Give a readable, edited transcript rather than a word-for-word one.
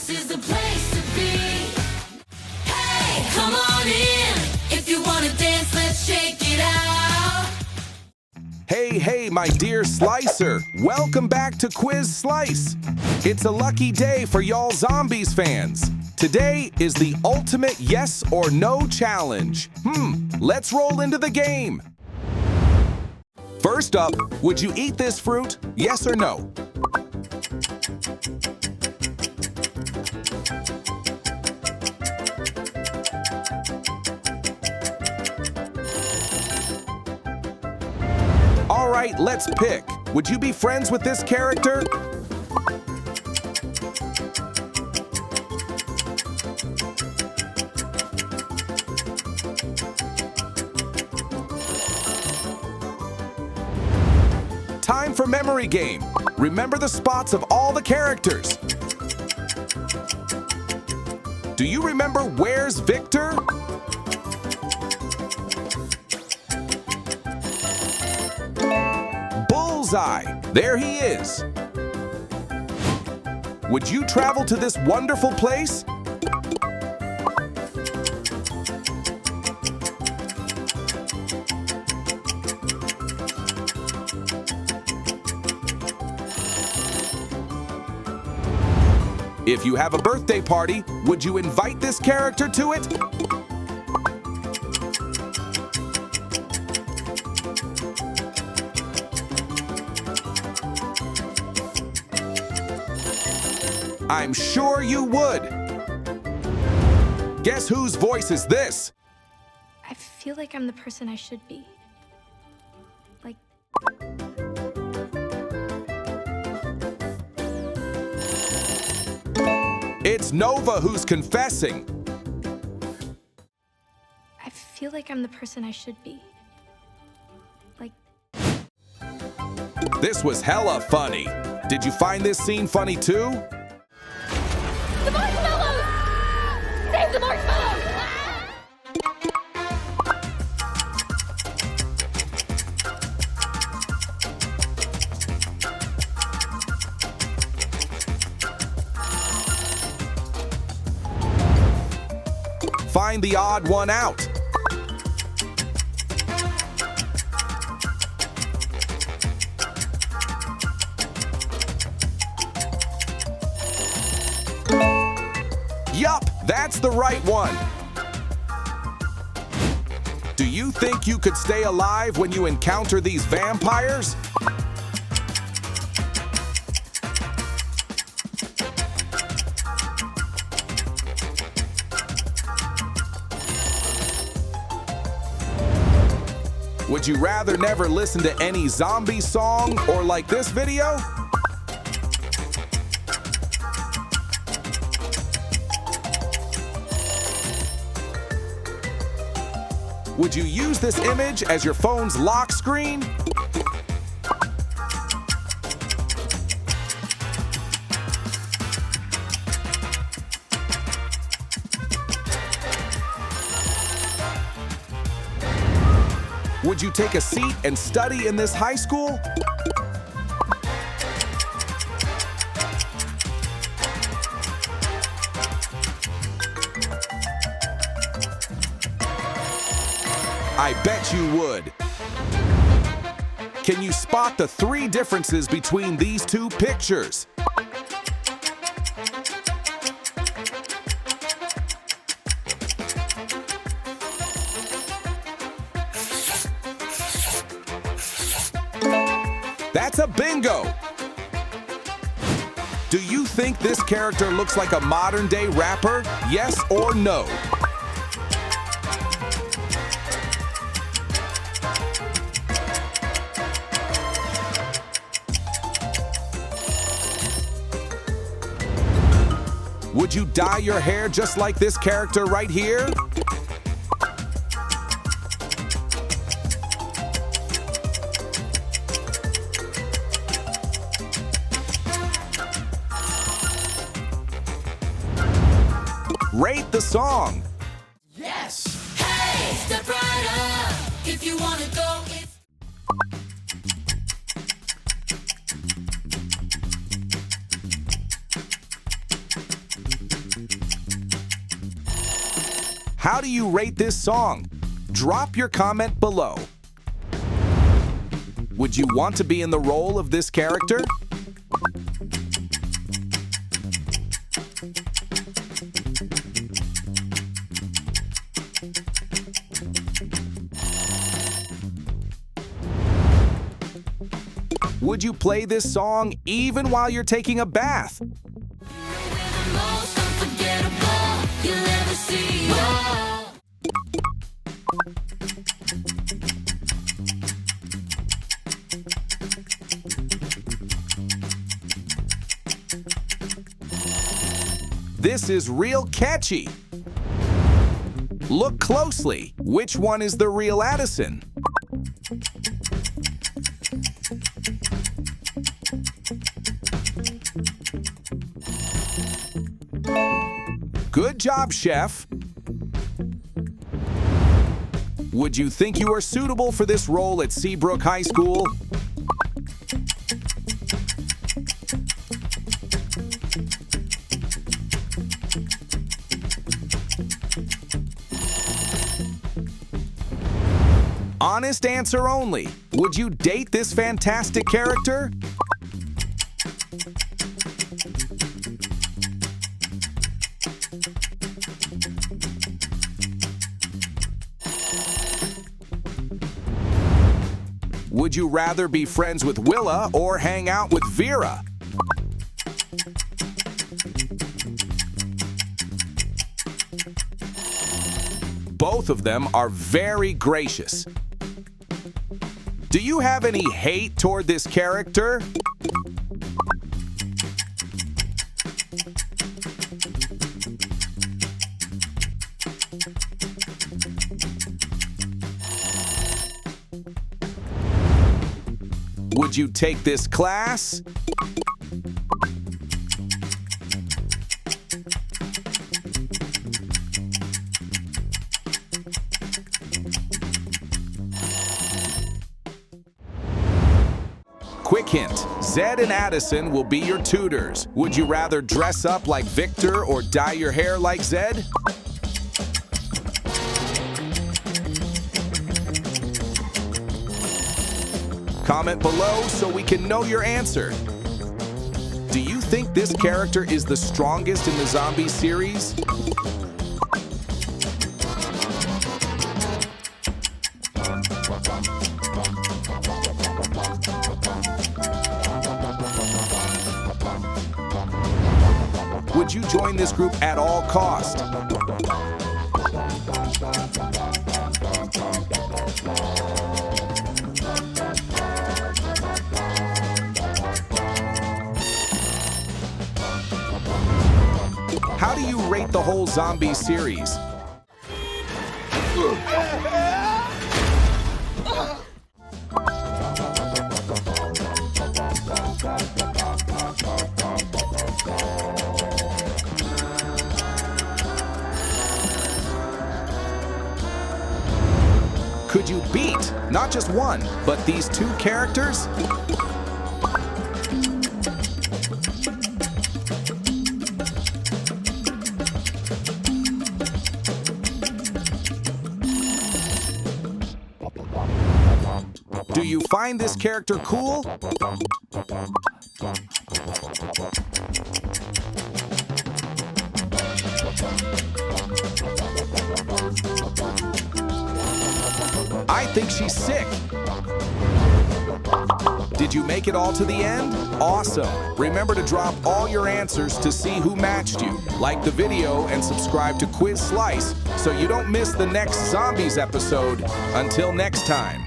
This is the place to be. Hey, come on in. If you want to dance, let's shake it out. Hey, my dear Slicer. Welcome back to Quiz Slice. It's a lucky day for y'all Zombies fans. Today is the ultimate yes or no challenge. Let's roll into the game. First up, would you eat this fruit? Yes or no? All right, let's pick. Would you be friends with this character? Time for memory game. Remember the spots of all the characters. Do you remember Where's Victor? Bullseye. There he is. Would you travel to this wonderful place? If you have a birthday party, would you invite this character to it? I'm sure you would. Guess whose voice is this? I feel like I'm the person I should be. Like... It's Nova who's confessing. I feel like I'm the person I should be. Like... This was hella funny. Did you find this scene funny too? The marshmallows! Save the marshmallows! Find the odd one out. Yup, that's the right one. Do you think you could stay alive when you encounter these vampires? Would you rather never listen to any zombie song or like this video? Would you use this image as your phone's lock screen? Would you take a seat and study in this high school? I bet you would. Can you spot the 3 differences between these 2 pictures? That's a bingo! Do you think this character looks like a modern-day rapper? Yes or no? Would you dye your hair just like this character right here? Rate the song. Yes! Hey, step right up if you want to go. How do you rate this song? Drop your comment below. Would you want to be in the role of this character? Would you play this song even while you're taking a bath? We're the most unforgettable you'll ever see. Whoa. This is real catchy. Look closely. Which one is the real Addison? Good job, chef. Would you think you are suitable for this role at Seabrook High School? Honest answer only. Would you date this fantastic character? Would you rather be friends with Willa or hang out with Vera? Both of them are very gracious. Do you have any hate toward this character? Would you take this class? Quick hint, Zed and Addison will be your tutors. Would you rather dress up like Victor or dye your hair like Zed? Comment below so we can know your answer. Do you think this character is the strongest in the zombie series? Would you join this group at all cost? How do you rate the whole zombie series? Could you beat not just one, but these two characters? Do you find this character cool? I think she's sick. Did you make it all to the end? Awesome. Remember to drop all your answers to see who matched you. Like the video and subscribe to Quiz Slice so you don't miss the next Zombies episode. Until next time.